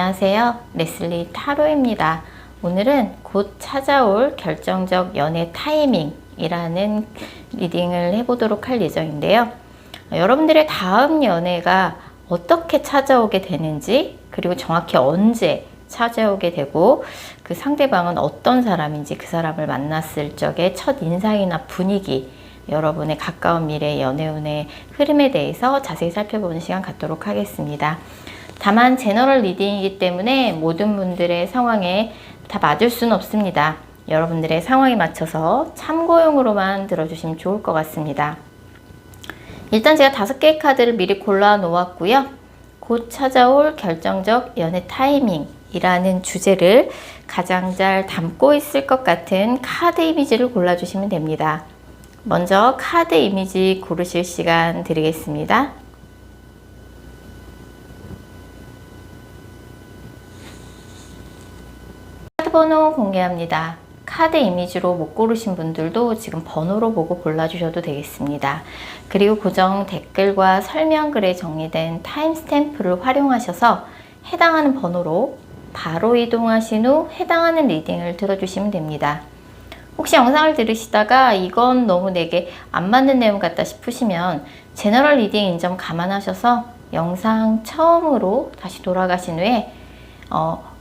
안녕하세요. 레슬리 타로입니다. 오늘은 곧 찾아올 결정적 연애 타이밍이라는 리딩을 해보도록 할 예정인데요. 여러분들의 다음 연애가 어떻게 찾아오게 되는지, 그리고 정확히 언제 찾아오게 되고 그 상대방은 어떤 사람인지, 그 사람을 만났을 적의 첫 인상이나 분위기, 여러분의 가까운 미래 연애운의 흐름에 대해서 자세히 살펴보는 시간 갖도록 하겠습니다. 다만 제너럴 리딩이기 때문에 모든 분들의 상황에 다 맞을 수는 없습니다. 여러분들의 상황에 맞춰서 참고용으로만 들어주시면 좋을 것 같습니다. 일단 제가 5개의 카드를 미리 골라 놓았고요. 곧 찾아올 결정적 연애 타이밍이라는 주제를 가장 잘 담고 있을 것 같은 카드 이미지를 골라주시면 됩니다. 먼저 카드 이미지 고르실 시간 드리겠습니다. 카드 번호 공개합니다. 카드 이미지로 못 고르신 분들도 지금 번호로 보고 골라주셔도 되겠습니다. 그리고 고정 댓글과 설명글에 정리된 타임스탬프를 활용하셔서 해당하는 번호로 바로 이동하신 후 해당하는 리딩을 들어주시면 됩니다. 혹시 영상을 들으시다가 이건 너무 내게 안 맞는 내용 같다 싶으시면 제너럴 리딩인 점 감안하셔서 영상 처음으로 다시 돌아가신 후에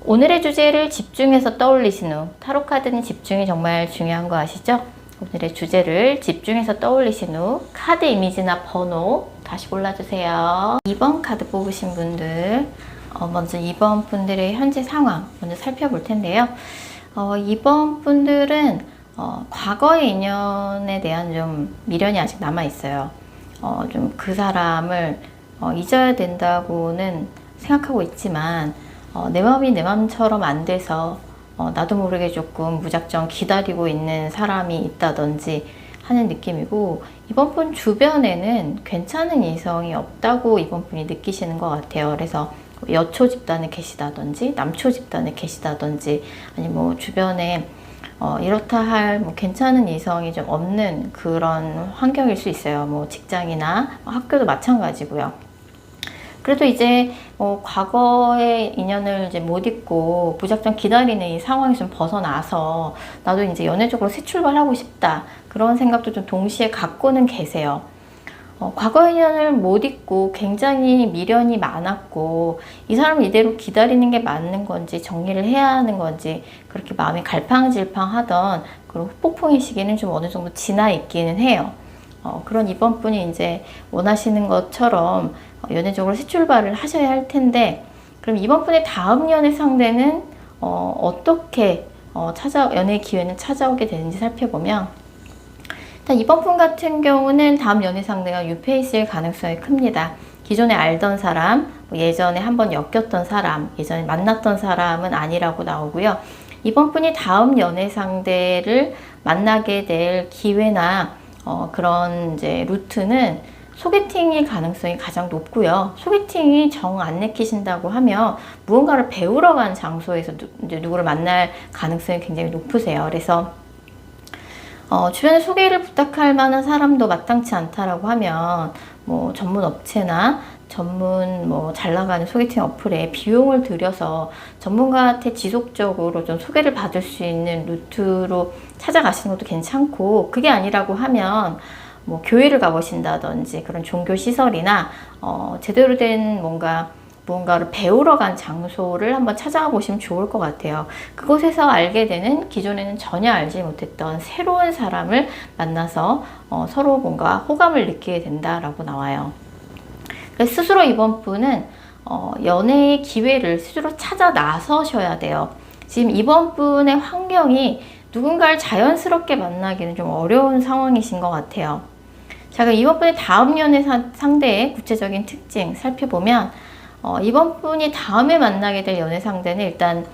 오늘의 주제를 집중해서 떠올리신 후, 타로 카드는 집중이 정말 중요한 거 아시죠? 오늘의 주제를 집중해서 떠올리신 후 카드 이미지나 번호 다시 골라주세요. 2번 카드 뽑으신 분들, 먼저 2번 분들의 현재 상황 먼저 살펴볼 텐데요. 2번 분들은 과거의 인연에 대한 좀 미련이 아직 남아 있어요. 좀 그 사람을 잊어야 된다고는 생각하고 있지만 내 마음이 내 마음처럼 안 돼서 나도 모르게 조금 무작정 기다리고 있는 사람이 있다든지 하는 느낌이고, 이번 분 주변에는 괜찮은 이성이 없다고 이번 분이 느끼시는 것 같아요. 그래서 여초 집단에 계시다든지 남초 집단에 계시다든지, 아니 뭐 주변에 이렇다 할 뭐 괜찮은 이성이 좀 없는 그런 환경일 수 있어요. 뭐 직장이나 학교도 마찬가지고요. 그래도 이제 과거의 인연을 이제 못 잊고 무작정 기다리는 이 상황에서 좀 벗어나서 나도 이제 연애적으로 새 출발하고 싶다, 그런 생각도 좀 동시에 갖고는 계세요. 과거의 인연을 못 잊고 굉장히 미련이 많았고 이 사람을 이대로 기다리는 게 맞는 건지 정리를 해야 하는 건지 그렇게 마음이 갈팡질팡하던 그런 후폭풍의 시기는 좀 어느 정도 지나 있기는 해요. 그런 이번 분이 이제 원하시는 것처럼 연애적으로 새 출발을 하셔야 할 텐데, 그럼 이번 분의 다음 연애 상대는 어떻게 연애 기회는 찾아오게 되는지 살펴보면, 일단 이번 분 같은 경우는 다음 연애 상대가 유패 있을 가능성이 큽니다. 기존에 알던 사람, 예전에 한번 엮였던 사람, 예전에 만났던 사람은 아니라고 나오고요. 이번 분이 다음 연애 상대를 만나게 될 기회나 그런 이제 루트는 소개팅일 가능성이 가장 높고요. 소개팅이 정 안 내키신다고 하면 무언가를 배우러 간 장소에서 이제 누구를 만날 가능성이 굉장히 높으세요. 그래서 주변에 소개를 부탁할 만한 사람도 마땅치 않다라고 하면 뭐 전문 업체나 전문 뭐 잘 나가는 소개팅 어플에 비용을 들여서 전문가한테 지속적으로 좀 소개를 받을 수 있는 루트로 찾아가시는 것도 괜찮고, 그게 아니라고 하면 뭐 교회를 가보신다든지 그런 종교 시설이나 제대로 된 무언가를 배우러 간 장소를 한번 찾아가 보시면 좋을 것 같아요. 그곳에서 알게 되는 기존에는 전혀 알지 못했던 새로운 사람을 만나서 서로 뭔가 호감을 느끼게 된다라고 나와요. 그래서 스스로 이번 분은 연애의 기회를 스스로 찾아 나서셔야 돼요. 지금 이번 분의 환경이 누군가를 자연스럽게 만나기는 좀 어려운 상황이신 것 같아요. 자, 그럼 이번 분의 다음 연애 상대의 구체적인 특징 살펴보면, 이번 분이 다음에 만나게 될 연애 상대는 일단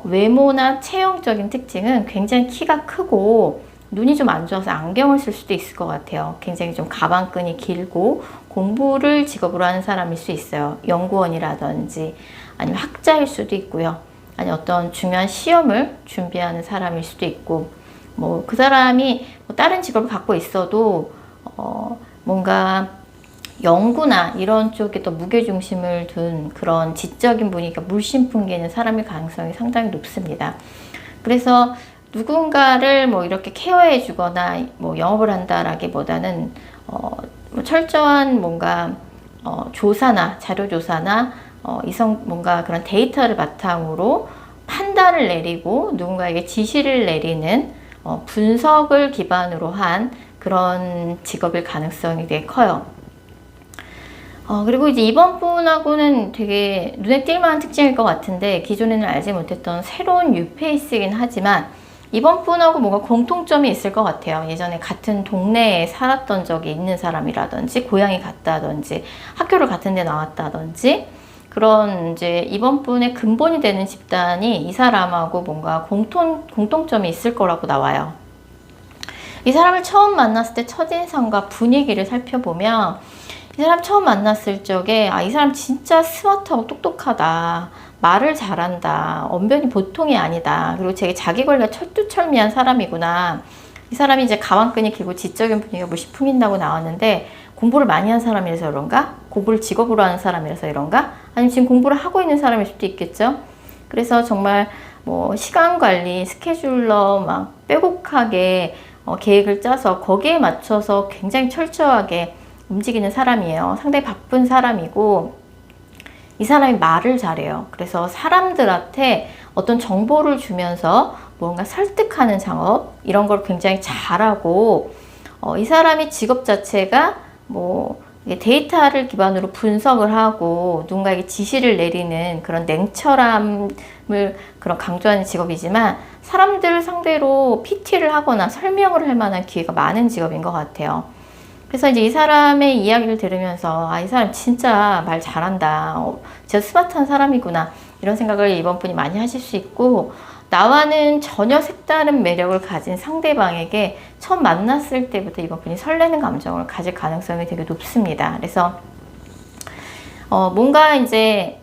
외모나 체형적인 특징은 굉장히 키가 크고 눈이 좀 안 좋아서 안경을 쓸 수도 있을 것 같아요. 굉장히 좀 가방끈이 길고 공부를 직업으로 하는 사람일 수 있어요. 연구원이라든지 아니면 학자일 수도 있고요. 아니 어떤 중요한 시험을 준비하는 사람일 수도 있고, 뭐 그 사람이 다른 직업을 갖고 있어도 뭔가 연구나 이런 쪽에 더 무게중심을 둔 그런 지적인 분위기가 물씬 풍기는 사람일 가능성이 상당히 높습니다. 그래서 누군가를 뭐 이렇게 케어해 주거나 뭐 영업을 한다라기보다는 뭐 철저한 뭔가 조사나 자료 조사나 이성 뭔가 그런 데이터를 바탕으로 판단을 내리고 누군가에게 지시를 내리는 분석을 기반으로 한 그런 직업일 가능성이 되게 커요. 그리고 이제 이번 분하고는 되게 눈에 띌 만한 특징일 것 같은데 기존에는 알지 못했던 새로운 뉴페이스이긴 하지만 이번 분하고 뭔가 공통점이 있을 것 같아요. 예전에 같은 동네에 살았던 적이 있는 사람이라든지 고향이 같다든지 학교를 같은 데 나왔다든지 그런 이제 이번 분의 근본이 되는 집단이 이 사람하고 뭔가 공통점이 있을 거라고 나와요. 이 사람을 처음 만났을 때 첫인상과 분위기를 살펴보면 이 사람 처음 만났을 적에 이 사람 진짜 스마트하고 똑똑하다. 말을 잘한다. 언변이 보통이 아니다. 그리고 되게 자기 관리가 철두철미한 사람이구나. 이 사람이 이제 가방끈이 길고 지적인 분위기가 물씬 풍긴다고 나왔는데 공부를 많이 한 사람이라서 그런가? 공부를 직업으로 하는 사람이라서 이런가? 아니면 지금 공부를 하고 있는 사람일 수도 있겠죠. 그래서 정말 뭐 시간 관리, 스케줄러 막 빼곡하게 계획을 짜서 거기에 맞춰서 굉장히 철저하게 움직이는 사람이에요. 상당히 바쁜 사람이고 이 사람이 말을 잘해요. 그래서 사람들한테 어떤 정보를 주면서 뭔가 설득하는 작업 이런 걸 굉장히 잘하고 이 사람이 직업 자체가 뭐 데이터를 기반으로 분석을 하고 누군가에게 지시를 내리는 그런 냉철함을 그런 강조하는 직업이지만 사람들을 상대로 PT를 하거나 설명을 할 만한 기회가 많은 직업인 것 같아요. 그래서 이제 이 사람의 이야기를 들으면서 이 사람 진짜 말 잘한다. 진짜 스마트한 사람이구나. 이런 생각을 이번 분이 많이 하실 수 있고 나와는 전혀 색다른 매력을 가진 상대방에게 처음 만났을 때부터 이번 분이 설레는 감정을 가질 가능성이 되게 높습니다. 그래서 뭔가 이제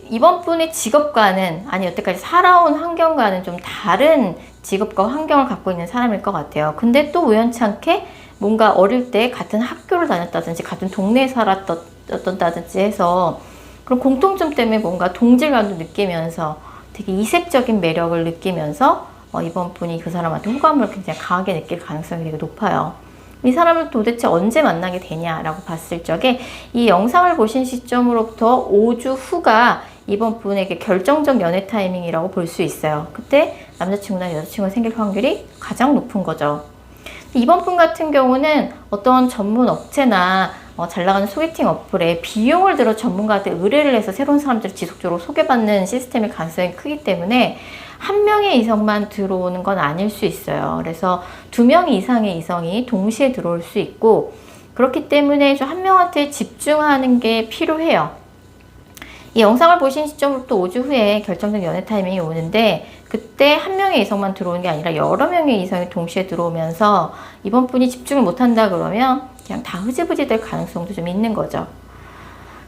이번 분의 직업과는 아니 여태까지 살아온 환경과는 좀 다른 직업과 환경을 갖고 있는 사람일 것 같아요. 근데 또 우연치 않게 뭔가 어릴 때 같은 학교를 다녔다든지 같은 동네에 살았다든지 해서 그런 공통점 때문에 뭔가 동질감도 느끼면서 되게 이색적인 매력을 느끼면서 이번 분이 그 사람한테 호감을 굉장히 강하게 느낄 가능성이 되게 높아요. 이 사람을 도대체 언제 만나게 되냐라고 봤을 적에 이 영상을 보신 시점으로부터 5주 후가 이번 분에게 결정적 연애 타이밍이라고 볼 수 있어요. 그때 남자친구나 여자친구가 생길 확률이 가장 높은 거죠. 이번 분 같은 경우는 어떤 전문 업체나 잘 나가는 소개팅 어플에 비용을 들어 전문가한테 의뢰를 해서 새로운 사람들을 지속적으로 소개받는 시스템의 가능성이 크기 때문에 한 명의 이성만 들어오는 건 아닐 수 있어요. 그래서 2명 이상의 이성이 동시에 들어올 수 있고 그렇기 때문에 좀 한 명한테 집중하는 게 필요해요. 이 영상을 보신 시점부터 5주 후에 결정적 연애 타이밍이 오는데 그때 한 명의 이성만 들어오는 게 아니라 여러 명의 이성이 동시에 들어오면서 이번 분이 집중을 못한다 그러면 그냥 다 흐지부지 될 가능성도 좀 있는 거죠.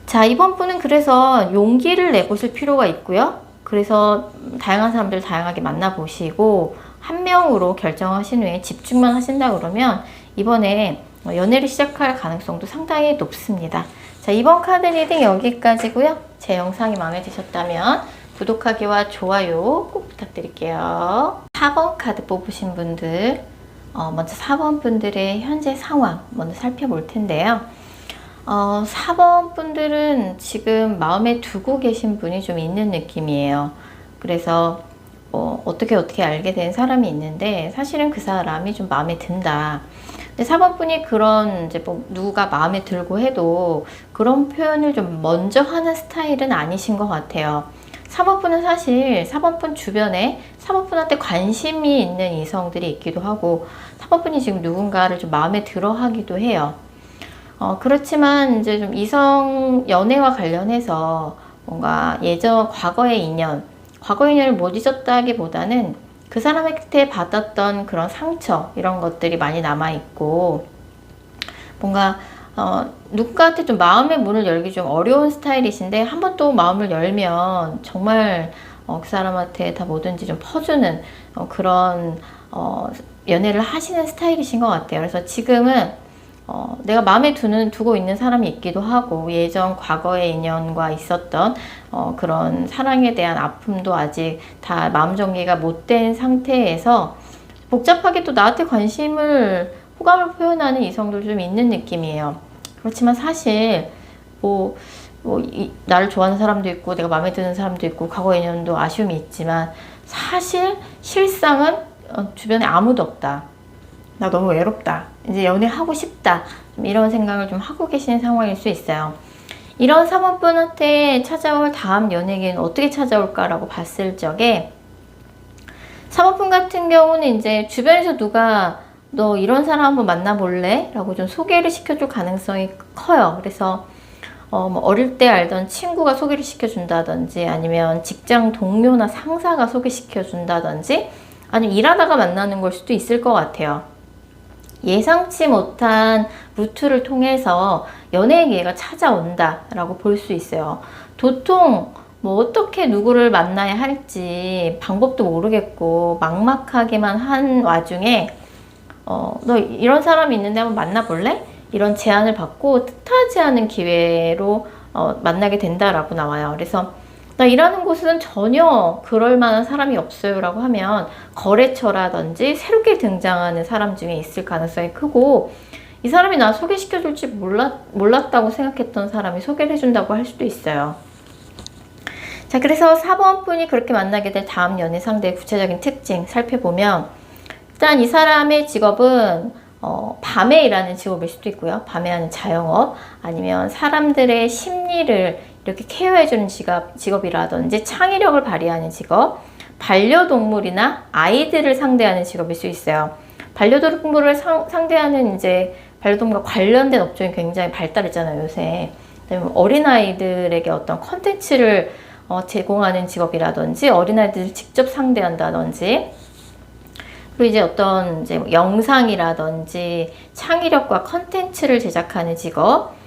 자, 이번 분은 그래서 용기를 내보실 필요가 있고요. 그래서 다양한 사람들 다양하게 만나보시고 한 명으로 결정하신 후에 집중만 하신다 그러면 이번에 연애를 시작할 가능성도 상당히 높습니다. 자, 이번 카드 리딩 여기까지고요. 제 영상이 마음에 드셨다면 구독하기와 좋아요 꼭 부탁드릴게요. 4번 카드 뽑으신 분들 먼저 4번 분들의 현재 상황 먼저 살펴볼 텐데요. 4번 분들은 지금 마음에 두고 계신 분이 좀 있는 느낌이에요. 그래서 어떻게 알게 된 사람이 있는데 사실은 그 사람이 좀 마음에 든다. 근데 4번 분이 그런 이제 뭐 누가 마음에 들고 해도 그런 표현을 좀 먼저 하는 스타일은 아니신 것 같아요. 4번 분은 사실 4번 분 주변에 4번 분한테 관심이 있는 이성들이 있기도 하고 4번 분이 지금 누군가를 좀 마음에 들어 하기도 해요. 그렇지만 이제 좀 이성 연애와 관련해서 뭔가 과거의 인연을 못 잊었다기보다는 그 사람한테 받았던 그런 상처 이런 것들이 많이 남아있고 뭔가 누군가한테 좀 마음의 문을 열기 좀 어려운 스타일이신데 한번 또 마음을 열면 정말 그 사람한테 다 뭐든지 좀 퍼주는 그런 연애를 하시는 스타일이신 것 같아요. 그래서 지금은 내가 마음에 두고 있는 사람이 있기도 하고, 예전 과거의 인연과 있었던 그런 사랑에 대한 아픔도 아직 다 마음 정리가 못 된 상태에서 복잡하게 또 나한테 호감을 표현하는 이성도 좀 있는 느낌이에요. 그렇지만 사실 나를 좋아하는 사람도 있고 내가 마음에 드는 사람도 있고 과거 인연도 아쉬움이 있지만, 사실 실상은 주변에 아무도 없다, 나 너무 외롭다, 이제 연애하고 싶다, 좀 이런 생각을 좀 하고 계시는 상황일 수 있어요. 이런 사모분한테 찾아올 다음 연예계는 어떻게 찾아올까라고 봤을 적에, 사모분 같은 경우는 이제 주변에서 누가 너 이런 사람 한번 만나볼래? 라고 좀 소개를 시켜줄 가능성이 커요. 그래서 어릴 때 알던 친구가 소개를 시켜준다든지, 아니면 직장 동료나 상사가 소개시켜준다든지, 아니면 일하다가 만나는 걸 수도 있을 것 같아요. 예상치 못한 루트를 통해서 연애의 기회가 찾아온다 라고 볼 수 있어요. 도통 어떻게 누구를 만나야 할지 방법도 모르겠고 막막하게만 한 와중에 너 이런 사람이 있는데 한번 만나볼래? 이런 제안을 받고 뜻하지 않은 기회로 만나게 된다라고 나와요. 그래서 나 일하는 곳은 전혀 그럴 만한 사람이 없어요 라고 하면, 거래처라든지 새롭게 등장하는 사람 중에 있을 가능성이 크고, 이 사람이 나 소개시켜 줄지 몰랐다고 생각했던 사람이 소개를 해준다고 할 수도 있어요. 자, 그래서 4번 분이 그렇게 만나게 될 다음 연애 상대의 구체적인 특징 살펴보면, 일단 이 사람의 직업은 밤에 일하는 직업일 수도 있고요. 밤에 하는 자영업, 아니면 사람들의 심리를 이렇게 케어해주는 직업이라든지 창의력을 발휘하는 직업, 반려동물이나 아이들을 상대하는 직업일 수 있어요. 반려동물을 상대하는 이제 반려동물과 관련된 업종이 굉장히 발달했잖아요, 요새. 어린아이들에게 어떤 컨텐츠를 제공하는 직업이라든지, 어린아이들을 직접 상대한다든지, 그리고 이제 어떤 영상이라든지 창의력과 컨텐츠를 제작하는 직업,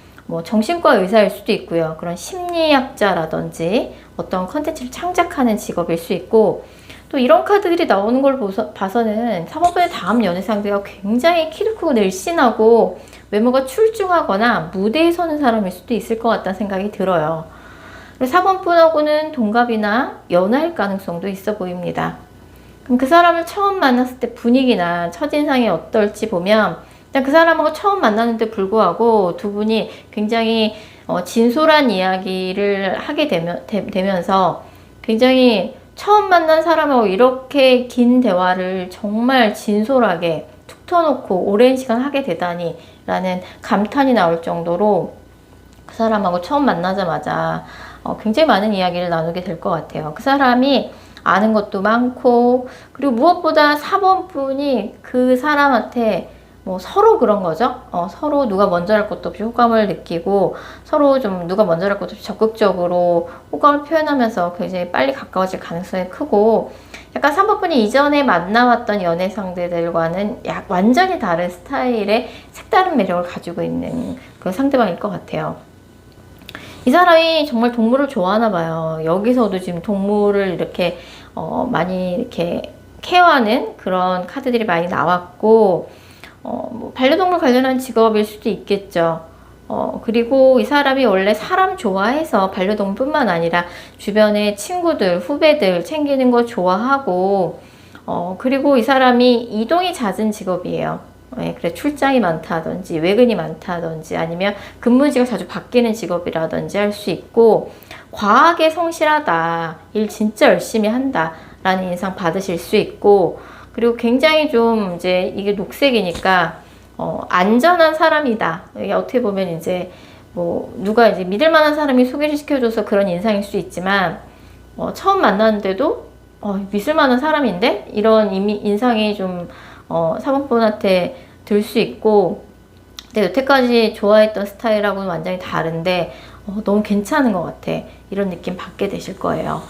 정신과 의사일 수도 있고요. 그런 심리학자라든지 어떤 컨텐츠를 창작하는 직업일 수 있고, 또 이런 카드들이 나오는 걸 봐서는 3번의 다음 연애 상대가 굉장히 키도 크고 늘씬하고 외모가 출중하거나 무대에 서는 사람일 수도 있을 것 같다는 생각이 들어요. 4번 분하고는 동갑이나 연하일 가능성도 있어 보입니다. 그럼 그 사람을 처음 만났을 때 분위기나 첫인상이 어떨지 보면, 일단 그 사람하고 처음 만났는데 불구하고 두 분이 굉장히 진솔한 이야기를 하게 되면서 굉장히 처음 만난 사람하고 이렇게 긴 대화를 정말 진솔하게 툭 터놓고 오랜 시간 하게 되다니 라는 감탄이 나올 정도로 그 사람하고 처음 만나자마자 굉장히 많은 이야기를 나누게 될 것 같아요. 그 사람이 아는 것도 많고, 그리고 무엇보다 4번 분이 그 사람한테 서로 그런 거죠. 서로 누가 먼저 할 것도 없이 호감을 느끼고, 서로 좀 누가 먼저 할 것도 없이 적극적으로 호감을 표현하면서 굉장히 빨리 가까워질 가능성이 크고, 약간 3번 분이 이전에 만나왔던 연애 상대들과는 완전히 다른 스타일의 색다른 매력을 가지고 있는 그런 상대방일 것 같아요. 이 사람이 정말 동물을 좋아하나 봐요. 여기서도 지금 동물을 이렇게 많이 이렇게 케어하는 그런 카드들이 많이 나왔고, 반려동물 관련한 직업일 수도 있겠죠. 그리고 이 사람이 원래 사람 좋아해서 반려동물뿐만 아니라 주변의 친구들, 후배들 챙기는 거 좋아하고, 그리고 이 사람이 이동이 잦은 직업이에요. 그래, 출장이 많다든지 외근이 많다든지 아니면 근무지가 자주 바뀌는 직업이라든지 할 수 있고, 과하게 성실하다, 일 진짜 열심히 한다 라는 인상 받으실 수 있고, 그리고 굉장히 좀 이제 이게 녹색이니까 안전한 사람이다. 이게 어떻게 보면 이제 누가 이제 믿을 만한 사람이 소개를 시켜줘서 그런 인상일 수 있지만, 처음 만났는데도 믿을 만한 사람인데 이런 인상이 좀 사모분한테 들 수 있고, 근데 여태까지 좋아했던 스타일하고는 완전히 다른데 너무 괜찮은 것 같아, 이런 느낌 받게 되실 거예요.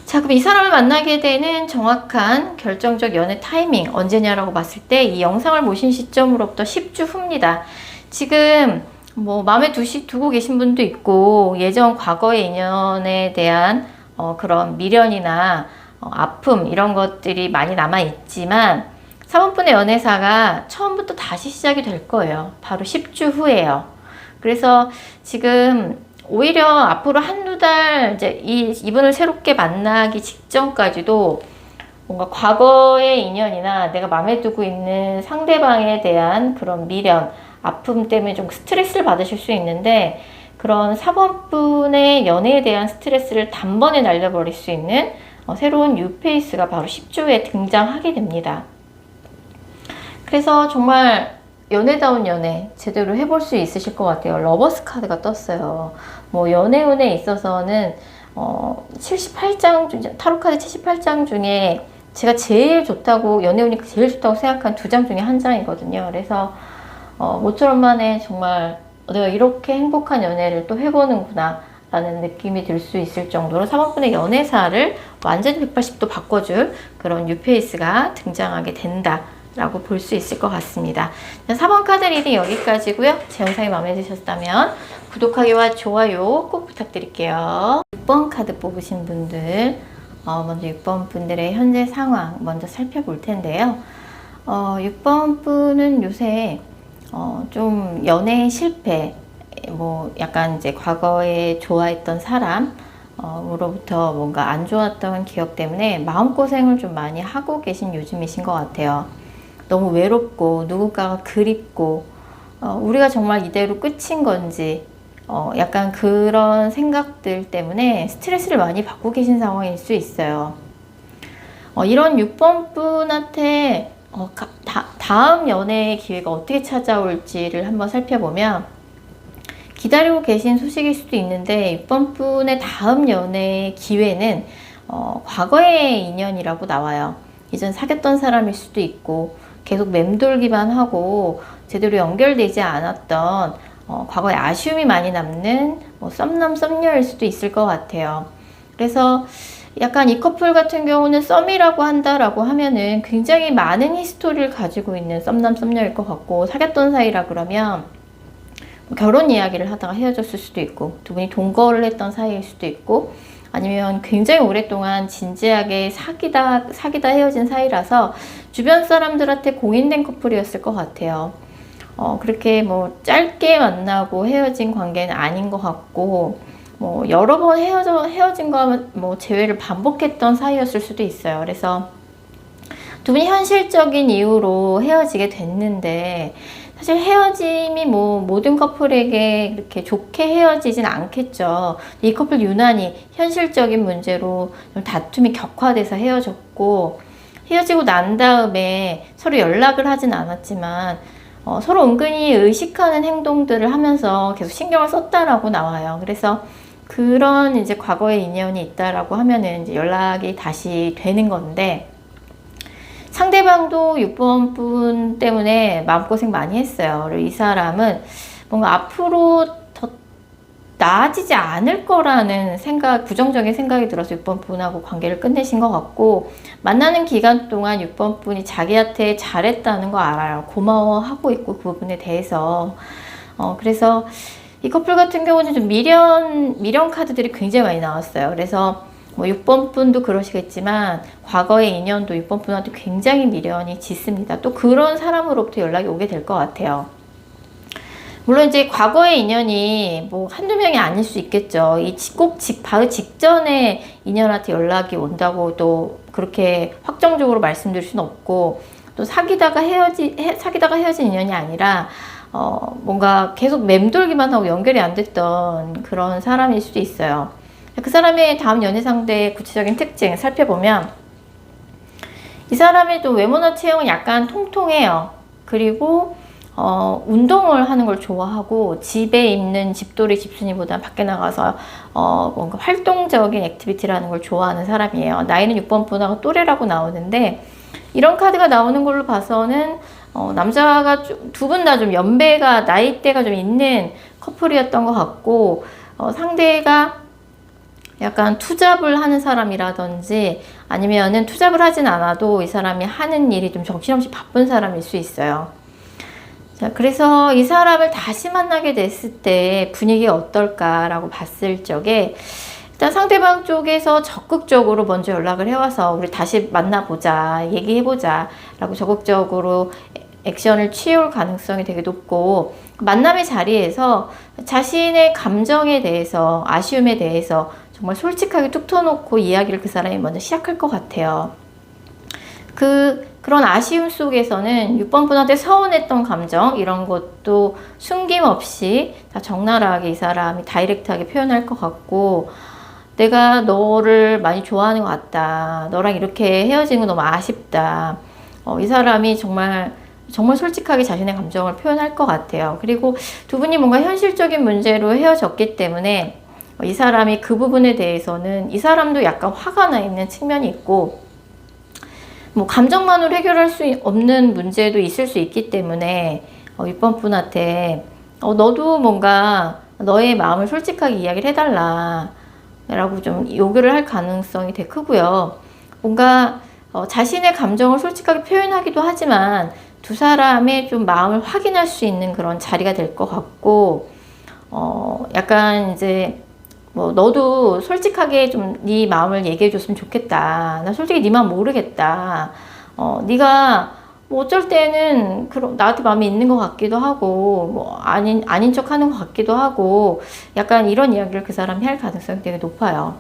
자, 그럼 이 사람을 만나게 되는 정확한 결정적 연애 타이밍 언제냐라고 봤을 때, 이 영상을 보신 시점으로부터 10주 후입니다. 지금 마음에 두고 계신 분도 있고, 예전 과거의 인연에 대한 그런 미련이나 아픔 이런 것들이 많이 남아 있지만, 4번분의 연애사가 처음부터 다시 시작이 될 거예요. 바로 10주 후에요. 그래서 지금 오히려 앞으로 한두 달 이제 이분을 새롭게 만나기 직전까지도 뭔가 과거의 인연이나 내가 마음에 두고 있는 상대방에 대한 그런 미련, 아픔 때문에 좀 스트레스를 받으실 수 있는데, 그런 4번분의 연애에 대한 스트레스를 단번에 날려버릴 수 있는 새로운 뉴페이스가 바로 10주에 등장하게 됩니다. 그래서 정말 연애다운 연애 제대로 해볼 수 있으실 것 같아요. 러버스 카드가 떴어요. 뭐 연애운에 있어서는 78장 타로 카드 78장 중에 제가 제일 좋다고, 연애운이 제일 좋다고 생각한 2장 중에 한 장이거든요. 그래서 모처럼 만에 정말 내가 이렇게 행복한 연애를 또 해보는구나 라는 느낌이 들 수 있을 정도로 4번분의 연애사를 완전히 180도 바꿔줄 그런 뉴페이스가 등장하게 된다 라고 볼 수 있을 것 같습니다. 4번 카드 리딩 여기까지고요. 제 영상이 마음에 드셨다면 구독하기와 좋아요 꼭 부탁드릴게요. 6번 카드 뽑으신 분들, 먼저 6번 분들의 현재 상황 먼저 살펴볼 텐데요. 6번 분은 요새 좀 연애 실패, 뭐 약간 이제 과거에 좋아했던 사람 으로부터 뭔가 안 좋았던 기억 때문에 마음고생을 좀 많이 하고 계신 요즘이신 것 같아요. 너무 외롭고 누군가가 그립고 우리가 정말 이대로 끝인 건지 약간 그런 생각들 때문에 스트레스를 많이 받고 계신 상황일 수 있어요. 이런 6번 분한테 다음 연애의 기회가 어떻게 찾아올지를 한번 살펴보면, 기다리고 계신 소식일 수도 있는데 6번 분의 다음 연애의 기회는 과거의 인연이라고 나와요. 이전 사귀었던 사람일 수도 있고 계속 맴돌기만 하고 제대로 연결되지 않았던 과거에 아쉬움이 많이 남는 썸남 썸녀일 수도 있을 것 같아요. 그래서 약간 이 커플 같은 경우는 썸이라고 한다라고 하면은 굉장히 많은 히스토리를 가지고 있는 썸남 썸녀일 것 같고, 사귀었던 사이라 그러면 결혼 이야기를 하다가 헤어졌을 수도 있고, 두 분이 동거를 했던 사이일 수도 있고, 아니면 굉장히 오랫동안 진지하게 사귀다 헤어진 사이라서 주변 사람들한테 공인된 커플이었을 것 같아요. 그렇게 뭐 짧게 만나고 헤어진 관계는 아닌 것 같고, 뭐 여러 번 헤어진 거 뭐 재회를 반복했던 사이였을 수도 있어요. 그래서 두 분이 현실적인 이유로 헤어지게 됐는데, 사실 헤어짐이 뭐 모든 커플에게 그렇게 좋게 헤어지진 않겠죠. 이 커플 유난히 현실적인 문제로 다툼이 격화돼서 헤어졌고, 헤어지고 난 다음에 서로 연락을 하진 않았지만 서로 은근히 의식하는 행동들을 하면서 계속 신경을 썼다라고 나와요. 그래서 그런 이제 과거의 인연이 있다라고 하면은 이제 연락이 다시 되는 건데, 상대방도 6번 분 때문에 마음고생 많이 했어요. 그리고 이 사람은 뭔가 앞으로 더 나아지지 않을 거라는 생각, 부정적인 생각이 들어서 6번 분하고 관계를 끝내신 것 같고, 만나는 기간 동안 6번 분이 자기한테 잘했다는 거 알아요. 고마워하고 있고 그 부분에 대해서. 그래서 이 커플 같은 경우는 좀 미련 카드들이 굉장히 많이 나왔어요. 그래서 뭐 6번 분도 그러시겠지만 과거의 인연도 6번 분한테 굉장히 미련이 짙습니다. 또 그런 사람으로부터 연락이 오게 될 것 같아요. 물론 이제 과거의 인연이 뭐 한두 명이 아닐 수 있겠죠. 바로 직전에 인연한테 연락이 온다고 또 그렇게 확정적으로 말씀드릴 수는 없고, 또 사귀다가 헤어진 인연이 아니라 뭔가 계속 맴돌기만 하고 연결이 안 됐던 그런 사람일 수도 있어요. 그 사람의 다음 연애 상대의 구체적인 특징 살펴보면, 이 사람의 또 외모나 체형은 약간 통통해요. 그리고 운동을 하는 걸 좋아하고, 집에 있는 집돌이 집순이보다 밖에 나가서 뭔가 활동적인 액티비티를 하는 걸 좋아하는 사람이에요. 나이는 6번 분하고 또래라고 나오는데, 이런 카드가 나오는 걸로 봐서는 남자가 두 분 다 좀 연배가, 나이대가 좀 있는 커플이었던 것 같고, 상대가 약간 투잡을 하는 사람이라든지, 아니면은 투잡을 하진 않아도 이 사람이 하는 일이 좀 정신없이 바쁜 사람일 수 있어요. 자, 그래서 이 사람을 다시 만나게 됐을 때 분위기가 어떨까라고 봤을 적에, 일단 상대방 쪽에서 적극적으로 먼저 연락을 해와서 우리 다시 만나보자, 얘기해보자 라고 적극적으로 액션을 취해올 가능성이 되게 높고, 만남의 자리에서 자신의 감정에 대해서, 아쉬움에 대해서 정말 솔직하게 뚝 터놓고 이야기를 그 사람이 먼저 시작할 것 같아요. 그런 아쉬움 속에서는 6번 분한테 서운했던 감정 이런 것도 숨김없이 다 적나라하게 이 사람이 다이렉트하게 표현할 것 같고, 내가 너를 많이 좋아하는 것 같다, 너랑 이렇게 헤어지는 거 너무 아쉽다, 이 사람이 정말 솔직하게 자신의 감정을 표현할 것 같아요. 그리고 두 분이 뭔가 현실적인 문제로 헤어졌기 때문에 이 사람이 그 부분에 대해서는 이 사람도 약간 화가 나 있는 측면이 있고, 뭐 감정만으로 해결할 수 없는 문제도 있을 수 있기 때문에 6번 분한테 너도 뭔가 너의 마음을 솔직하게 이야기를 해달라 라고 좀 요구를 할 가능성이 되게 크고요. 뭔가 자신의 감정을 솔직하게 표현하기도 하지만 두 사람의 좀 마음을 확인할 수 있는 그런 자리가 될 것 같고, 약간 이제 뭐 너도 솔직하게 좀 네 마음을 얘기해 줬으면 좋겠다. 나 솔직히 네 마음 모르겠다. 네가 뭐 어쩔 때는 나한테 마음이 있는 것 같기도 하고, 뭐 아닌 척 하는 것 같기도 하고, 약간 이런 이야기를 그 사람이 할 가능성이 되게 높아요.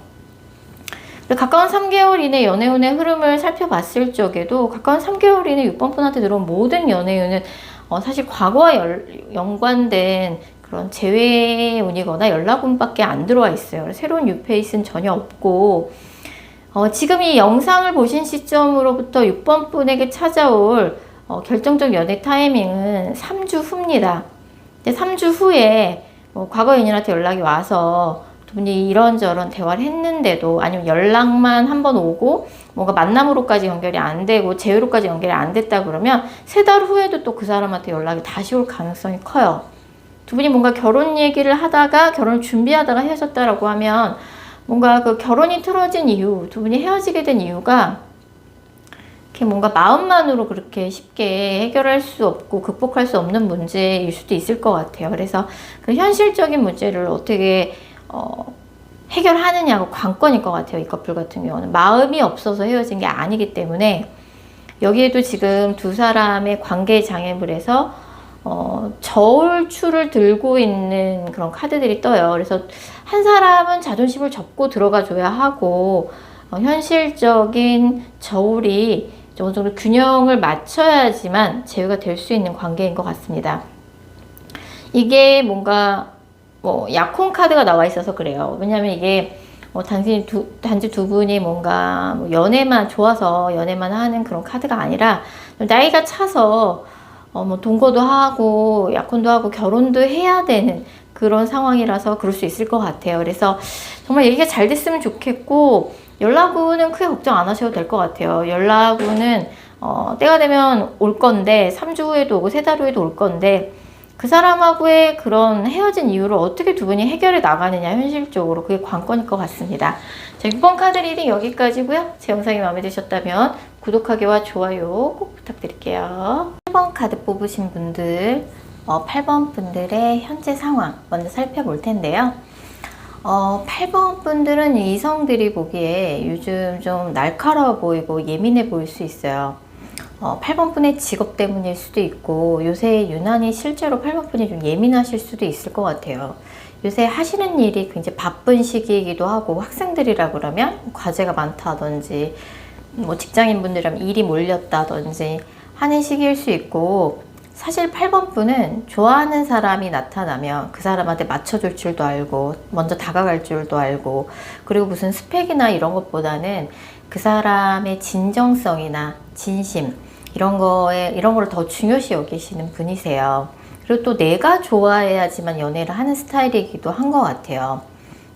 가까운 3개월 이내 연애운의 흐름을 살펴봤을 적에도 가까운 3개월 이내 6번 분한테 들어온 모든 연애운은 사실 과거와 연관된 그런 재회운이거나 연락운밖에 안 들어와 있어요. 새로운 뉴페이스는 전혀 없고, 지금 이 영상을 보신 시점으로부터 6번 분에게 찾아올 결정적 연애 타이밍은 3주 후입니다. 3주 후에 과거 연인한테 연락이 와서 두 분이 이런저런 대화를 했는데도, 아니면 연락만 한번 오고 뭔가 만남으로까지 연결이 안 되고 재회로까지 연결이 안 됐다 그러면 3달 후에도 또 그 사람한테 연락이 다시 올 가능성이 커요. 두 분이 뭔가 결혼 얘기를 하다가 결혼을 준비하다가 헤어졌다라고 하면 뭔가 그 결혼이 틀어진 이유, 두 분이 헤어지게 된 이유가 이렇게 뭔가 마음만으로 그렇게 쉽게 해결할 수 없고 극복할 수 없는 문제일 수도 있을 것 같아요. 그래서 그 현실적인 문제를 어떻게 해결하느냐가 관건일 것 같아요. 이 커플 같은 경우는 마음이 없어서 헤어진 게 아니기 때문에, 여기에도 지금 두 사람의 관계 장애물에서 저울추를 들고 있는 그런 카드들이 떠요. 그래서 한 사람은 자존심을 접고 들어가 줘야 하고, 현실적인 저울이 어느 정도 균형을 맞춰야지만 제외가 될 수 있는 관계인 것 같습니다. 이게 뭔가 약혼 카드가 나와 있어서 그래요. 왜냐면 이게 단지 두 분이 뭔가 연애만 좋아서 연애만 하는 그런 카드가 아니라, 나이가 차서 동거도 하고 약혼도 하고 결혼도 해야 되는 그런 상황이라서 그럴 수 있을 것 같아요. 그래서 정말 얘기가 잘 됐으면 좋겠고, 연락운은 크게 걱정 안 하셔도 될 것 같아요. 연락운은 때가 되면 올 건데, 3주 후에도 오고 3달 후에도 올 건데, 그 사람하고의 그런 헤어진 이유를 어떻게 두 분이 해결해 나가느냐, 현실적으로 그게 관건일 것 같습니다. 자, 6번 카드 리딩 여기까지고요. 제 영상이 마음에 드셨다면 구독하기와 좋아요 꼭 부탁드릴게요. 8번 카드 뽑으신 분들, 8번 분들의 현재 상황 먼저 살펴볼 텐데요. 8번 분들은 이성들이 보기에 요즘 좀 날카로워 보이고 예민해 보일 수 있어요. 8번 분의 직업 때문일 수도 있고, 요새 유난히 실제로 8번 분이 좀 예민하실 수도 있을 것 같아요. 요새 하시는 일이 굉장히 바쁜 시기이기도 하고, 학생들이라 그러면 과제가 많다든지, 뭐 직장인분들이라면 일이 몰렸다든지 하는 시기일 수 있고, 사실 8번 분은 좋아하는 사람이 나타나면 그 사람한테 맞춰줄 줄도 알고 먼저 다가갈 줄도 알고, 그리고 무슨 스펙이나 이런 것보다는 그 사람의 진정성이나 진심 이런 거를 더 중요시 여기시는 분이세요. 그리고 또 내가 좋아해야지만 연애를 하는 스타일이기도 한 것 같아요.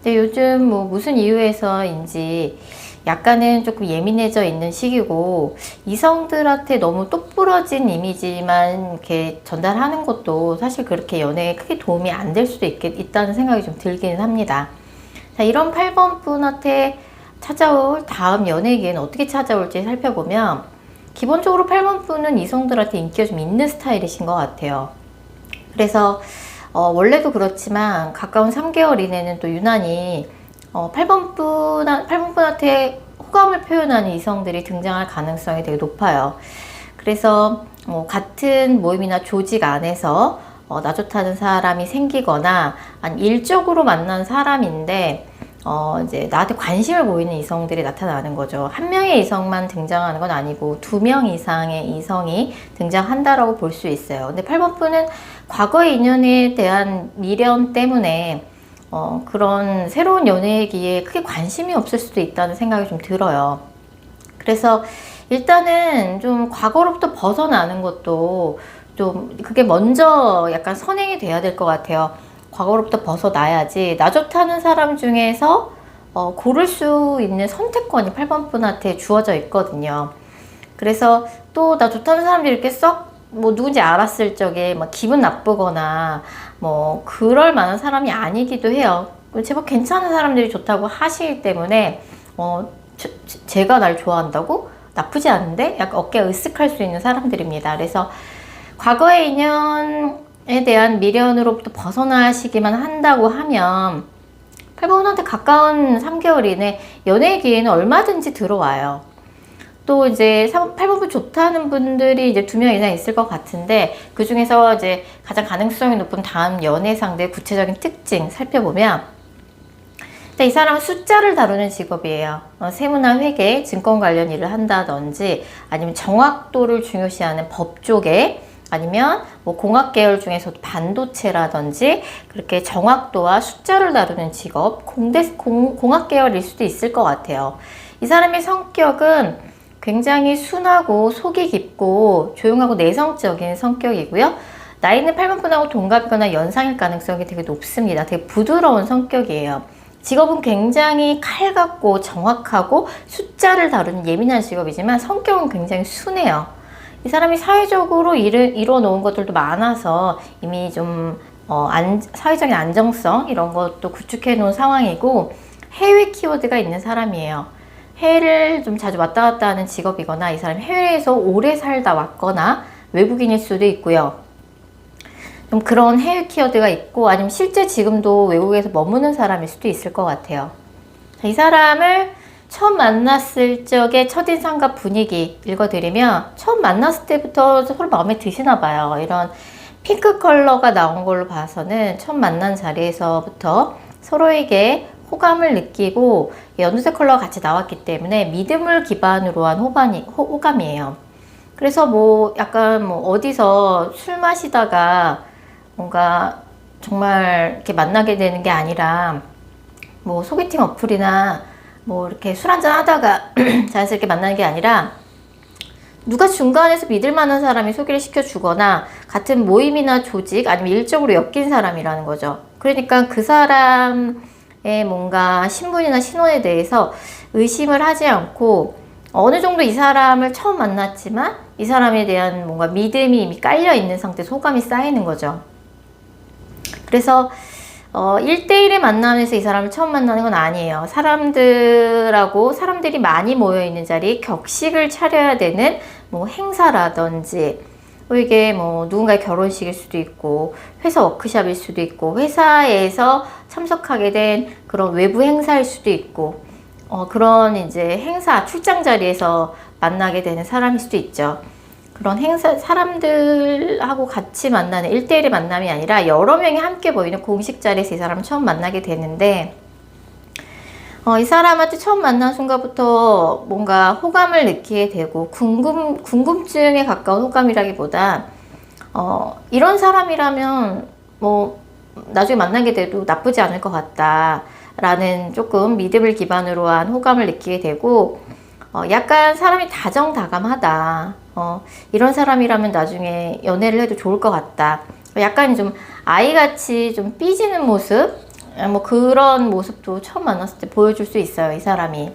근데 요즘 무슨 이유에서인지 약간은 조금 예민해져 있는 시기고, 이성들한테 너무 똑부러진 이미지만 이렇게 전달하는 것도 사실 그렇게 연애에 크게 도움이 안 될 수도 있다는 생각이 좀 들기는 합니다. 자, 이런 8번 분한테 찾아올 다음 연예계는 어떻게 찾아올지 살펴보면, 기본적으로 8번 분은 이성들한테 인기가 좀 있는 스타일이신 것 같아요. 그래서 원래도 그렇지만 가까운 3개월 이내는 또 유난히 8번 분한테 호감을 표현하는 이성들이 등장할 가능성이 되게 높아요. 그래서 같은 모임이나 조직 안에서 나 좋다는 사람이 생기거나 아니면 일적으로 만난 사람인데 이제 나한테 관심을 보이는 이성들이 나타나는 거죠. 한 명의 이성만 등장하는 건 아니고 2명 이상의 이성이 등장한다라고 볼 수 있어요. 근데 8번 분은 과거의 인연에 대한 미련 때문에 그런 새로운 연애기에 크게 관심이 없을 수도 있다는 생각이 좀 들어요. 그래서 일단은 좀 과거로부터 벗어나는 것도 좀 그게 먼저 약간 선행이 돼야 될 것 같아요. 과거로부터 벗어나야지 나 좋다는 사람 중에서 고를 수 있는 선택권이 8번 분한테 주어져 있거든요. 그래서 또 나 좋다는 사람들이 이렇게 썩 누군지 알았을 적에 막 기분 나쁘거나 그럴 만한 사람이 아니기도 해요. 제법 괜찮은 사람들이 좋다고 하시기 때문에 제가 날 좋아한다고? 나쁘지 않은데? 약간 어깨가 으쓱할 수 있는 사람들입니다. 그래서 과거의 인연에 대한 미련으로부터 벗어나시기만 한다고 하면 8번한테 가까운 3개월 이내 연애의 기회는 얼마든지 들어와요. 또 이제 8번분 좋다는 분들이 이제 2명 이상 있을 것 같은데 그 중에서 이제 가장 가능성이 높은 다음 연애 상대의 구체적인 특징 살펴보면 이 사람은 숫자를 다루는 직업이에요. 세무나 회계, 증권 관련 일을 한다든지 아니면 정확도를 중요시하는 법 쪽에 아니면 공학 계열 중에서도 반도체라든지 그렇게 정확도와 숫자를 다루는 직업, 공학 계열일 수도 있을 것 같아요. 이 사람의 성격은 굉장히 순하고 속이 깊고 조용하고 내성적인 성격이고요. 나이는 8번 분하고 동갑이거나 연상일 가능성이 되게 높습니다. 되게 부드러운 성격이에요. 직업은 굉장히 칼같고 정확하고 숫자를 다루는 예민한 직업이지만 성격은 굉장히 순해요. 이 사람이 사회적으로 이뤄 놓은 것들도 많아서 이미 좀 사회적인 안정성 이런 것도 구축해 놓은 상황이고 해외 키워드가 있는 사람이에요. 해외를 좀 자주 왔다 갔다 하는 직업이거나 이 사람이 해외에서 오래 살다 왔거나 외국인일 수도 있고요. 좀 그런 해외 키워드가 있고 아니면 실제 지금도 외국에서 머무는 사람일 수도 있을 것 같아요. 이 사람을 처음 만났을 적의 첫인상과 분위기 읽어드리면 처음 만났을 때부터 서로 마음에 드시나 봐요. 이런 핑크 컬러가 나온 걸로 봐서는 처음 만난 자리에서부터 서로에게 호감을 느끼고 연두색 컬러가 같이 나왔기 때문에 믿음을 기반으로 한 호감이에요. 그래서 약간 어디서 술 마시다가 뭔가 정말 이렇게 만나게 되는 게 아니라 소개팅 어플이나 이렇게 술 한잔 하다가 자연스럽게 만나는 게 아니라 누가 중간에서 믿을 만한 사람이 소개를 시켜주거나 같은 모임이나 조직 아니면 일적으로 엮인 사람이라는 거죠. 그러니까 그 사람의 뭔가 신분이나 신원에 대해서 의심을 하지 않고 어느 정도 이 사람을 처음 만났지만 이 사람에 대한 뭔가 믿음이 이미 깔려 있는 상태에서 호감이 쌓이는 거죠. 그래서 1대1의 만남에서 이 사람을 처음 만나는 건 아니에요. 사람들이 많이 모여있는 자리에 격식을 차려야 되는 행사라든지 이게 누군가의 결혼식일 수도 있고 회사 워크숍일 수도 있고 회사에서 참석하게 된 그런 외부 행사일 수도 있고 그런 이제 행사 출장 자리에서 만나게 되는 사람일 수도 있죠. 그런 사람들하고 같이 만나는 1대1의 만남이 아니라 여러 명이 함께 모이는 공식 자리에서 이 사람을 처음 만나게 되는데 이 사람한테 처음 만난 순간부터 뭔가 호감을 느끼게 되고 궁금증에 가까운 호감이라기보다 이런 사람이라면 나중에 만나게 돼도 나쁘지 않을 것 같다 라는 조금 믿음을 기반으로 한 호감을 느끼게 되고 약간 사람이 다정다감하다. 이런 사람이라면 나중에 연애를 해도 좋을 것 같다. 약간 좀 아이같이 좀 삐지는 모습? 그런 모습도 처음 만났을 때 보여줄 수 있어요, 이 사람이.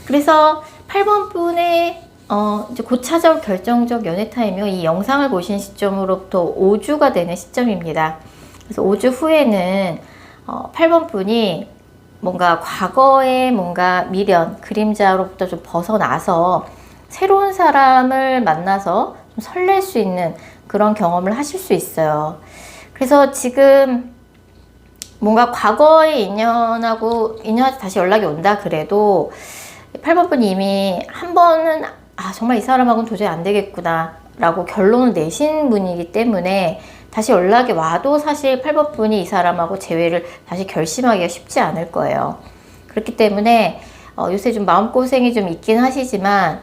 그래서 8번 분의 이제 곧 찾아올 결정적 연애 타임이요. 이 영상을 보신 시점으로부터 5주가 되는 시점입니다. 그래서 5주 후에는 8번 분이 뭔가 과거의 뭔가 미련, 그림자로부터 좀 벗어나서 새로운 사람을 만나서 좀 설렐 수 있는 그런 경험을 하실 수 있어요. 그래서 지금 뭔가 과거의 인연한테 다시 연락이 온다 그래도 8번 분이 이미 한 번은 정말 이 사람하고는 도저히 안 되겠구나 라고 결론을 내신 분이기 때문에 다시 연락이 와도 사실 8번 분이 이 사람하고 재회를 다시 결심하기가 쉽지 않을 거예요. 그렇기 때문에 요새 좀 마음고생이 좀 있긴 하시지만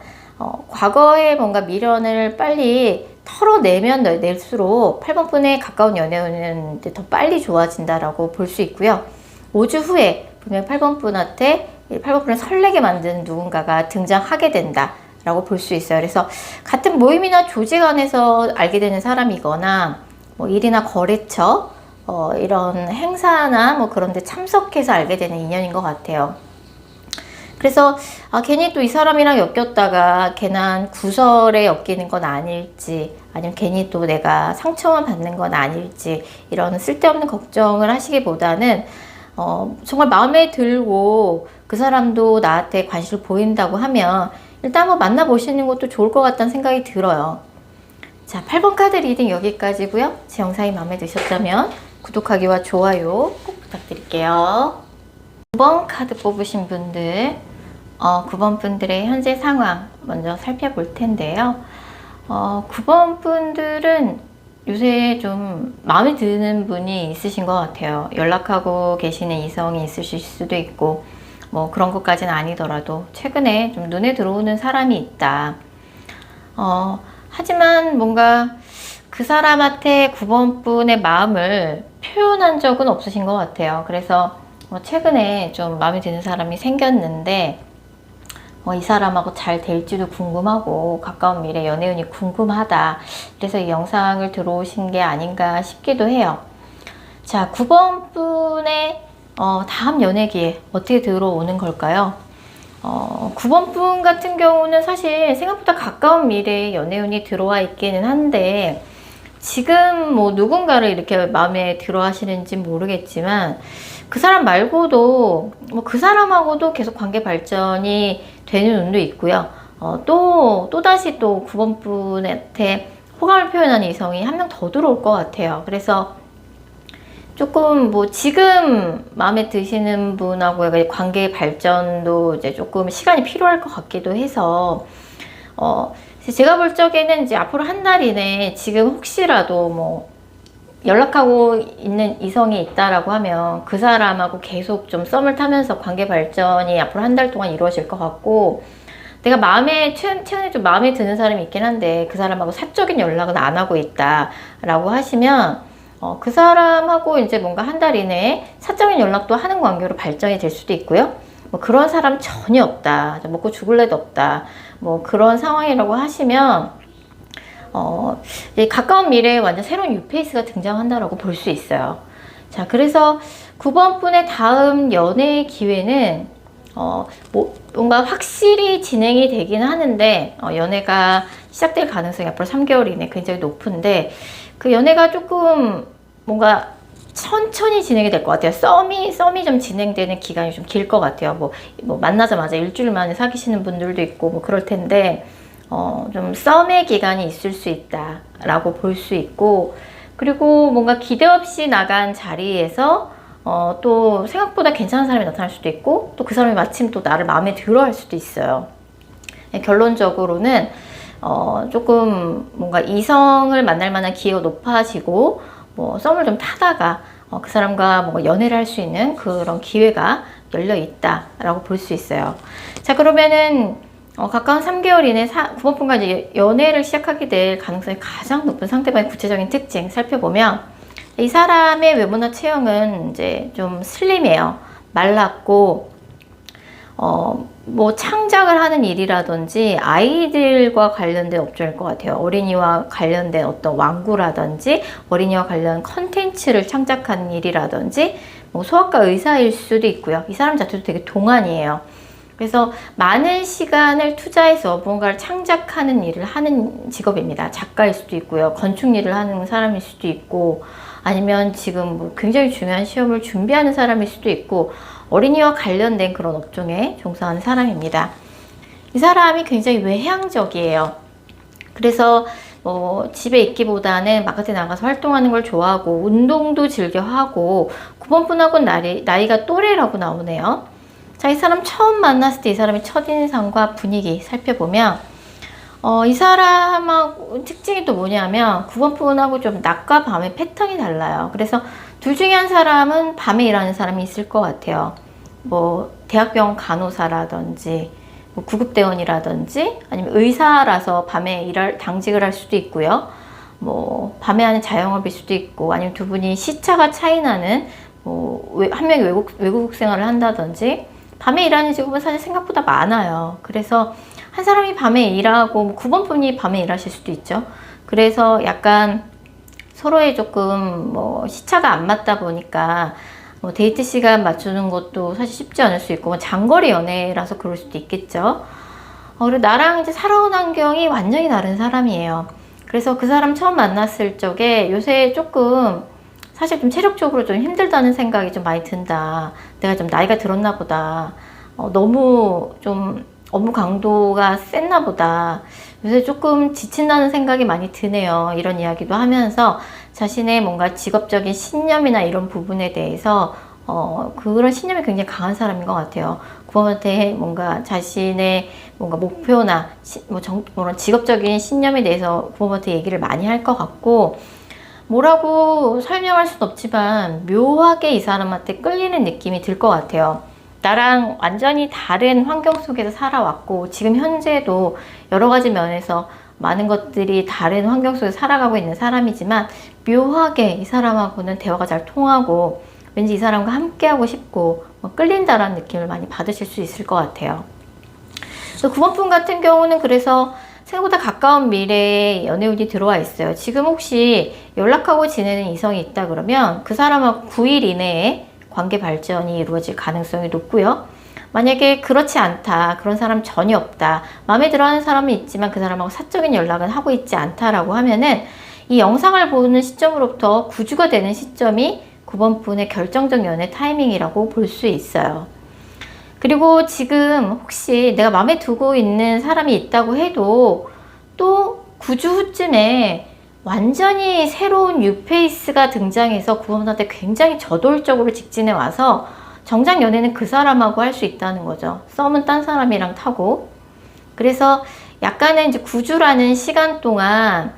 과거의 뭔가 미련을 빨리 털어내면 낼수록 8번 분에 가까운 연애운은 더 빨리 좋아진다라고 볼 수 있고요. 5주 후에 분명 8번 분한테 8번 분을 설레게 만드는 누군가가 등장하게 된다라고 볼 수 있어요. 그래서 같은 모임이나 조직 안에서 알게 되는 사람이거나 뭐 일이나 거래처 이런 행사나 뭐 그런 데 참석해서 알게 되는 인연인 것 같아요. 그래서 괜히 또 이 사람이랑 엮였다가 괜한 구설에 엮이는 건 아닐지, 아니면 괜히 또 내가 상처만 받는 건 아닐지, 이런 쓸데없는 걱정을 하시기보다는 정말 마음에 들고 그 사람도 나한테 관심을 보인다고 하면 일단 한번 만나보시는 것도 좋을 것 같다는 생각이 들어요. 자, 8번 카드 리딩 여기까지고요. 제 영상이 마음에 드셨다면 구독하기와 좋아요 꼭 부탁드릴게요. 9번 카드 뽑으신 분들, 9번 분들의 현재 상황 먼저 살펴볼 텐데요. 9번 분들은 요새 좀 마음에 드는 분이 있으신 것 같아요. 연락하고 계시는 이성이 있으실 수도 있고, 뭐 그런 것까지는 아니더라도 최근에 좀 눈에 들어오는 사람이 있다. 하지만 뭔가 그 사람한테 9번 분의 마음을 표현한 적은 없으신 것 같아요. 그래서 최근에 좀 마음에 드는 사람이 생겼는데 이 사람하고 잘 될지도 궁금하고 가까운 미래 연애운이 궁금하다. 그래서 이 영상을 들어오신 게 아닌가 싶기도 해요. 자, 9번 분의 다음 연애 기회 어떻게 들어오는 걸까요? 9번 분 같은 경우는 사실 생각보다 가까운 미래에 연애운이 들어와 있기는 한데 지금 뭐 누군가를 이렇게 마음에 들어 하시는지 모르겠지만 그 사람 말고도 뭐 그 사람하고도 계속 관계 발전이 되는 운도 있고요. 또다시 또 9번 분한테 호감을 표현하는 이성이 한 명 더 들어올 것 같아요. 그래서 조금 뭐 지금 마음에 드시는 분하고의 관계 발전도 이제 조금 시간이 필요할 것 같기도 해서 제가 볼 적에는 이제 앞으로 한 달 이내에 지금 혹시라도 뭐 연락하고 있는 이성이 있다라고 하면 그 사람하고 계속 좀 썸을 타면서 관계 발전이 앞으로 한 달 동안 이루어질 것 같고, 내가 최근에 좀 마음에 드는 사람이 있긴 한데 그 사람하고 사적인 연락은 안 하고 있다라고 하시면 그 사람하고 이제 뭔가 한 달 이내에 사적인 연락도 하는 관계로 발전이 될 수도 있고요. 뭐 그런 사람 전혀 없다, 먹고 죽을 애도 없다, 뭐 그런 상황이라고 하시면 이제 가까운 미래에 완전 새로운 뉴페이스가 등장한다라고 볼 수 있어요. 자, 그래서 9번 분의 다음 연애 기회는 뭔가 확실히 진행이 되긴 하는데 연애가 시작될 가능성이 앞으로 3개월 이내 굉장히 높은데 그 연애가 조금 뭔가 천천히 진행이 될 것 같아요. 썸이 좀 진행되는 기간이 좀 길 것 같아요. 뭐 만나자마자 일주일 만에 사귀시는 분들도 있고 뭐 그럴 텐데 좀 썸의 기간이 있을 수 있다라고 볼 수 있고, 그리고 뭔가 기대 없이 나간 자리에서 또 생각보다 괜찮은 사람이 나타날 수도 있고 또 그 사람이 마침 또 나를 마음에 들어 할 수도 있어요. 결론적으로는 조금 뭔가 이성을 만날 만한 기회가 높아지고 뭐 썸을 좀 타다가 그 사람과 뭔가 연애를 할 수 있는 그런 기회가 열려 있다라고 볼 수 있어요. 자, 그러면은 가까운 3개월 이내 9번 분과 이제 연애를 시작하게 될 가능성이 가장 높은 상대방의 구체적인 특징 살펴보면, 이 사람의 외모나 체형은 이제 좀 슬림해요. 말랐고 뭐 창작을 하는 일이라든지 아이들과 관련된 업종일 것 같아요. 어린이와 관련된 어떤 완구라든지 어린이와 관련 컨텐츠를 창작하는 일이라든지 뭐 소아과 의사일 수도 있고요. 이 사람 자체도 되게 동안이에요. 그래서 많은 시간을 투자해서 뭔가를 창작하는 일을 하는 직업입니다. 작가일 수도 있고요. 건축 일을 하는 사람일 수도 있고, 아니면 지금 뭐 굉장히 중요한 시험을 준비하는 사람일 수도 있고, 어린이와 관련된 그런 업종에 종사하는 사람입니다. 이 사람이 굉장히 외향적이에요. 그래서 뭐 집에 있기보다는 바깥에 나가서 활동하는 걸 좋아하고 운동도 즐겨 하고 9번 분하고는 나이가 또래라고 나오네요. 자, 이 사람 처음 만났을 때 이 사람의 첫인상과 분위기 살펴보면 이 사람하고 특징이 또 뭐냐면 9번 분하고 좀 낮과 밤의 패턴이 달라요. 그래서 둘 중에 한 사람은 밤에 일하는 사람이 있을 것 같아요. 뭐 대학병원 간호사라든지 뭐 구급대원이라든지 아니면 의사라서 밤에 당직을 할 수도 있고요. 뭐 밤에 하는 자영업일 수도 있고 아니면 두 분이 시차가 차이 나는 뭐 한 명이 외국 생활을 한다든지 밤에 일하는 직업은 사실 생각보다 많아요. 그래서 한 사람이 밤에 일하고 9번 분이 밤에 일하실 수도 있죠. 그래서 약간 서로의 조금 뭐 시차가 안 맞다 보니까 뭐 데이트 시간 맞추는 것도 사실 쉽지 않을 수 있고 뭐 장거리 연애라서 그럴 수도 있겠죠. 그리고 나랑 이제 살아온 환경이 완전히 다른 사람이에요. 그래서 그 사람 처음 만났을 적에 요새 조금 사실 좀 체력적으로 좀 힘들다는 생각이 좀 많이 든다. 내가 좀 나이가 들었나 보다. 너무 좀 업무 강도가 셌나 보다. 요새 조금 지친다는 생각이 많이 드네요. 이런 이야기도 하면서 자신의 뭔가 직업적인 신념이나 이런 부분에 대해서 그런 신념이 굉장히 강한 사람인 것 같아요. 그분한테 뭔가 자신의 뭔가 목표나 그런 직업적인 신념에 대해서 그분한테 얘기를 많이 할 것 같고 뭐라고 설명할 수는 없지만 묘하게 이 사람한테 끌리는 느낌이 들 것 같아요. 나랑 완전히 다른 환경 속에서 살아왔고 지금 현재도 여러 가지 면에서 많은 것들이 다른 환경 속에서 살아가고 있는 사람이지만 묘하게 이 사람하고는 대화가 잘 통하고 왠지 이 사람과 함께 하고 싶고 끌린다라는 느낌을 많이 받으실 수 있을 것 같아요. 9번 분 같은 경우는 그래서 생각보다 가까운 미래에 연애운이 들어와 있어요. 지금 혹시 연락하고 지내는 이성이 있다 그러면 그 사람하고 9일 이내에 관계 발전이 이루어질 가능성이 높고요. 만약에 그렇지 않다, 그런 사람 전혀 없다, 마음에 들어하는 사람은 있지만 그 사람하고 사적인 연락은 하고 있지 않다라고 하면은 이 영상을 보는 시점으로부터 9주가 되는 시점이 9번 분의 결정적 연애 타이밍이라고 볼 수 있어요. 그리고 지금 혹시 내가 마음에 두고 있는 사람이 있다고 해도 또 9주 후쯤에 완전히 새로운 뉴페이스가 등장해서 그분한테 굉장히 저돌적으로 직진해 와서 정작 연애는 그 사람하고 할 수 있다는 거죠. 썸은 딴 사람이랑 타고. 그래서 약간의 이제 9주라는 시간 동안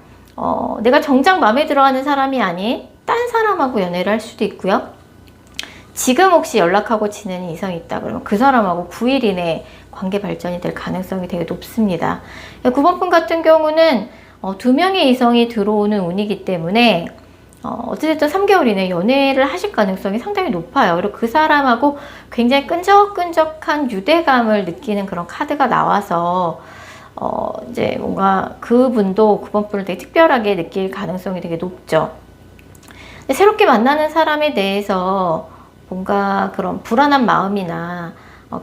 내가 정작 마음에 들어하는 사람이 아닌 딴 사람하고 연애를 할 수도 있고요. 지금 혹시 연락하고 지내는 이성이 있다 그러면 그 사람하고 9일 이내에 관계 발전이 될 가능성이 되게 높습니다. 9번 분 같은 경우는 두 명의 이성이 들어오는 운이기 때문에 어쨌든 3개월 이내 연애를 하실 가능성이 상당히 높아요. 그리고 그 사람하고 굉장히 끈적끈적한 유대감을 느끼는 그런 카드가 나와서 이제 뭔가 그분도 9번 분을 되게 특별하게 느낄 가능성이 되게 높죠. 근데 새롭게 만나는 사람에 대해서 뭔가 그런 불안한 마음이나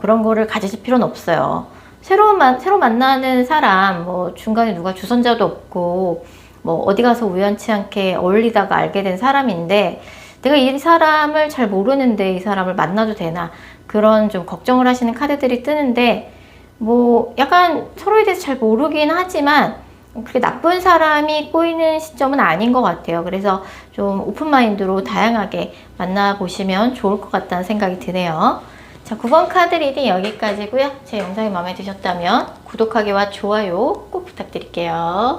그런 거를 가지실 필요는 없어요. 새로 만나는 사람, 뭐 중간에 누가 주선자도 없고 뭐 어디 가서 우연치 않게 어울리다가 알게 된 사람인데 내가 이 사람을 잘 모르는데 이 사람을 만나도 되나 그런 좀 걱정을 하시는 카드들이 뜨는데 뭐 약간 서로에 대해서 잘 모르긴 하지만 그렇게 나쁜 사람이 꼬이는 시점은 아닌 것 같아요. 그래서 좀 오픈마인드로 다양하게 만나보시면 좋을 것 같다는 생각이 드네요. 자, 9번 카드 리딩 여기까지고요. 제 영상이 마음에 드셨다면 구독하기와 좋아요 꼭 부탁드릴게요.